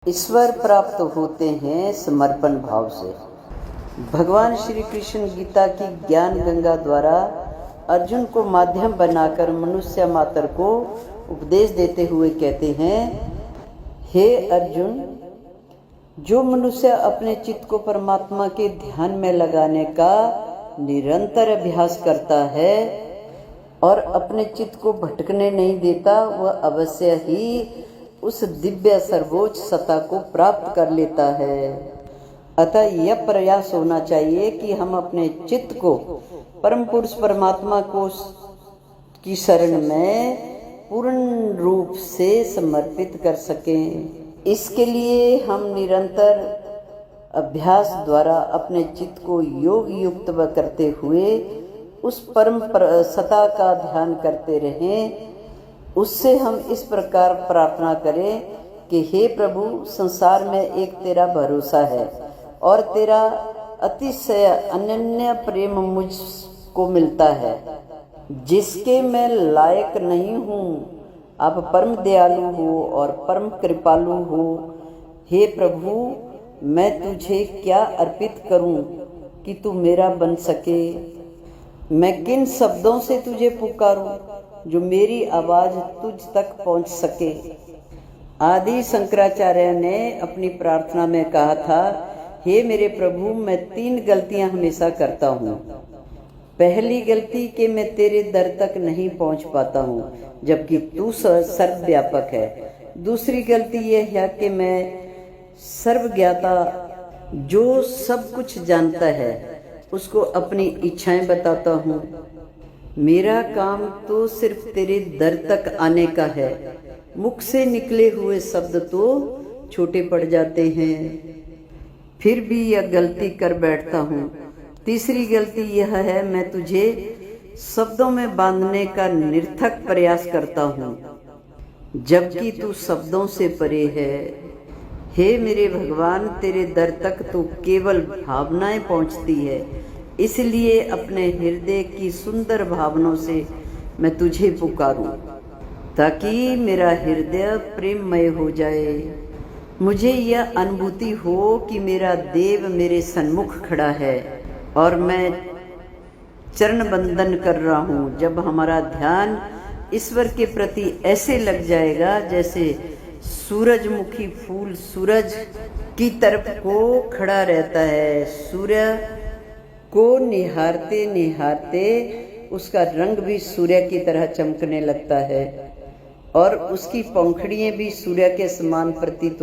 ईश्वर प्राप्त होते हैं समर्पण भाव से। भगवान श्री कृष्ण गीता की ज्ञान गंगा द्वारा अर्जुन को माध्यम बनाकर मनुष्य मात्र को उपदेश देते हुए कहते हैं, हे अर्जुन, जो मनुष्य अपने चित्त को परमात्मा के ध्यान में लगाने का निरंतर अभ्यास करता है और अपने चित्त को भटकने नहीं देता, वह अवश्य ही उस दिव्य सर्वोच्च सत्ता को प्राप्त कर लेता है। अतः यह प्रयास होना चाहिए कि हम अपने चित्त को परम पुरुष परमात्मा को की शरण में पूर्ण रूप से समर्पित कर सकें। इसके लिए हम निरंतर अभ्यास द्वारा अपने चित्त को योग युक्त करते हुए उस परम सत्ता का ध्यान करते रहें। उससे हम इस प्रकार प्रार्थना करें कि हे प्रभु, संसार में एक तेरा भरोसा है और तेरा अतिशय अनन्य प्रेम मुझको मिलता है, जिसके मैं लायक नहीं हूँ। आप परम दयालु हो और परम कृपालु हो। हे प्रभु, मैं तुझे क्या अर्पित करूँ कि तू मेरा बन सके। मैं किन शब्दों से तुझे पुकारूं जो मेरी आवाज तुझ तक पहुंच सके। आदि शंकराचार्य ने अपनी प्रार्थना में कहा था, हे मेरे प्रभु, मैं 3 गलतियां हमेशा करता हूँ। पहली गलती कि मैं तेरे दर तक नहीं पहुँच पाता हूँ, जबकि तू सर्वव्यापक है। दूसरी गलती यह है कि मैं सर्वज्ञाता, जो सब कुछ जानता है, उसको अपनी इच्छाएं बताता हूँ। मेरा काम तो सिर्फ तेरे दर तक आने का है। मुख से निकले हुए शब्द तो छोटे पड़ जाते हैं, फिर भी यह गलती कर बैठता हूँ। तीसरी गलती यह है, मैं तुझे शब्दों में बांधने का निरर्थक प्रयास करता हूँ, जबकि तू शब्दों से परे है। हे मेरे भगवान, तेरे दर तक तो केवल भावनाएं पहुँचती है, इसलिए अपने हृदय की सुंदर भावनाओं से मैं तुझे पुकारूं, ताकि मेरा हृदय प्रेममय हो जाए। मुझे यह अनुभूति हो कि मेरा देव मेरे सन्मुख खड़ा है और मैं चरण बंदन कर रहा हूँ। जब हमारा ध्यान ईश्वर के प्रति ऐसे लग जाएगा जैसे सूरजमुखी फूल सूरज की तरफ को खड़ा रहता है, सूर्य को निहारते निहारते उसका रंग भी सूर्य की तरह चमकने लगता है और उसकी पंखुड़ियां भी सूर्य के समान प्रतीत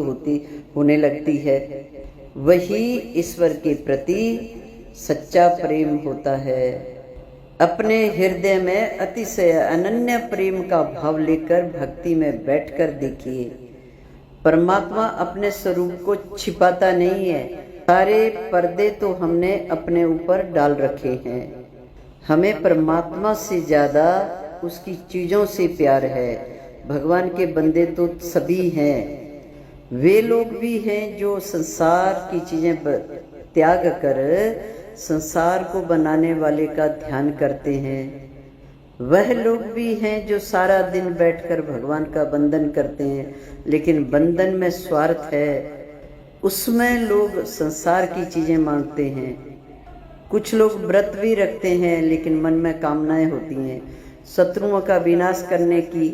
होने लगती है। वही ईश्वर के प्रति सच्चा प्रेम होता है। अपने हृदय में अतिशय अनन्य प्रेम का भाव लेकर भक्ति में बैठकर देखिए। परमात्मा अपने स्वरूप को छिपाता नहीं है। सारे पर्दे तो हमने अपने ऊपर डाल रखे हैं। हमें परमात्मा से ज्यादा उसकी चीजों से प्यार है। भगवान के बंदे तो सभी हैं। वे लोग भी हैं जो संसार की चीजें त्याग कर संसार को बनाने वाले का ध्यान करते हैं। वह लोग भी हैं जो सारा दिन बैठकर भगवान का बंधन करते हैं, लेकिन बंधन में स्वार्थ है। उसमें लोग संसार की चीजें मांगते हैं। कुछ लोग व्रत भी रखते हैं, लेकिन मन में कामनाएं होती हैं शत्रुओं का विनाश करने की,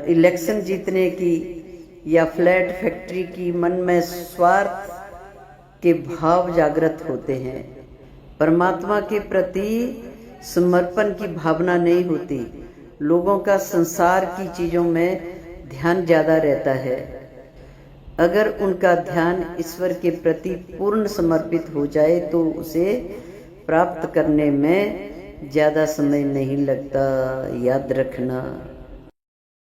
इलेक्शन जीतने की या फ्लैट फैक्ट्री की। मन में स्वार्थ के भाव जागृत होते हैं। परमात्मा के प्रति समर्पण की भावना नहीं होती। लोगों का संसार की चीजों में ध्यान ज्यादा रहता है। अगर उनका ध्यान ईश्वर के प्रति पूर्ण समर्पित हो जाए तो उसे प्राप्त करने में ज्यादा समय नहीं लगता। याद रखना।